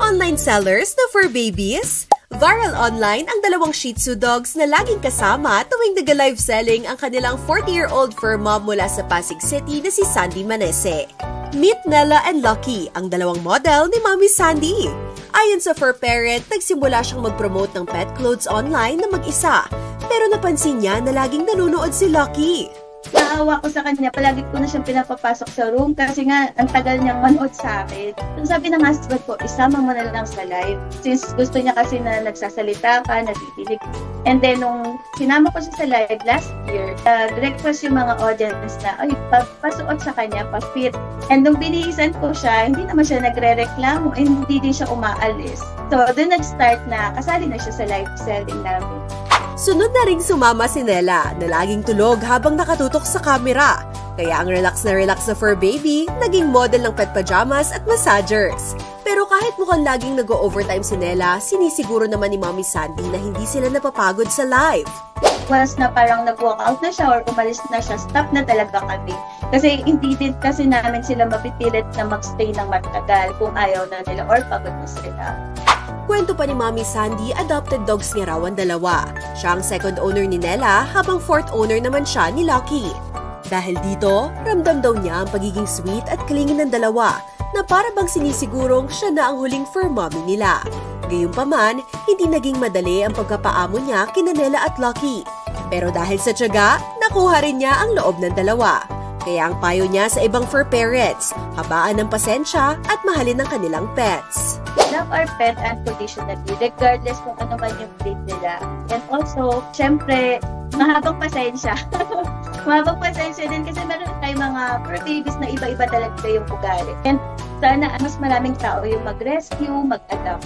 Online sellers na fur babies? Viral online ang dalawang Shih Tzu dogs na laging kasama tuwing nag-live selling ang kanilang 40-year-old fur mom mula sa Pasig City na si Sandy Manese. Meet Nella and Lucky, ang dalawang model ni Mami Sandy. Ayon sa fur parent, nagsimula siyang mag-promote ng pet clothes online na mag-isa. Pero napansin niya na laging nanonood si Lucky. Naawa ko sa kanya, palagi ko na siyang pinapapasok sa room kasi nga ang tagal niyang manood sa akin. So sabi ng husband ko, isama mo na lang sa live. Since gusto niya kasi na nagsasalita ka, natitilig. And then nung sinama ko siya sa live last year, request yung mga audience na, ay, pasuot sa kanya, pa-fit. And nung binihisan ko siya, hindi naman siya nagre-reklamo, and hindi din siya umaalis. So doon nag-start na, kasali na siya sa live selling namin. Sunod na ring sumama si Nella na laging tulog habang nakatutok sa kamera. Kaya ang relax na fur baby, naging model ng pet pajamas at massagers. Pero kahit mukhang laging nag-overtime si Nella, sinisiguro naman ni Mommy Sandy na hindi sila napapagod sa live. Once na parang nag-walkout na siya or umalis na siya, stop na talaga kami. Kasi hindi din kasi namin sila mapipilit na magstay ng matagal kung ayaw na nila or pagod na sila. Kwento pa ni Mommy Sandy, adopted dogs niya raw ang dalawa. Siya ang second owner ni Nella, habang fourth owner naman siya ni Lucky. Dahil dito, ramdam daw niya ang pagiging sweet at clingy ng dalawa, na para bang sinisigurong siya na ang huling fur mommy nila. Gayunpaman, hindi naging madali ang pagkapaamo niya kina Nella at Lucky. Pero dahil sa tiyaga, nakuha rin niya ang loob ng dalawa. Kaya ang payo niya sa ibang fur parents, habaan ng pasensya at mahalin ang kanilang pets. Love our pet unconditionally, regardless kung ano man yung breed nila. And also, syempre, mahabang pasensya. Mahabang pasensya din kasi meron tayong mga fur babies na iba-iba talaga yung ugali. And sana mas maraming tao yung mag-rescue, mag-adopt.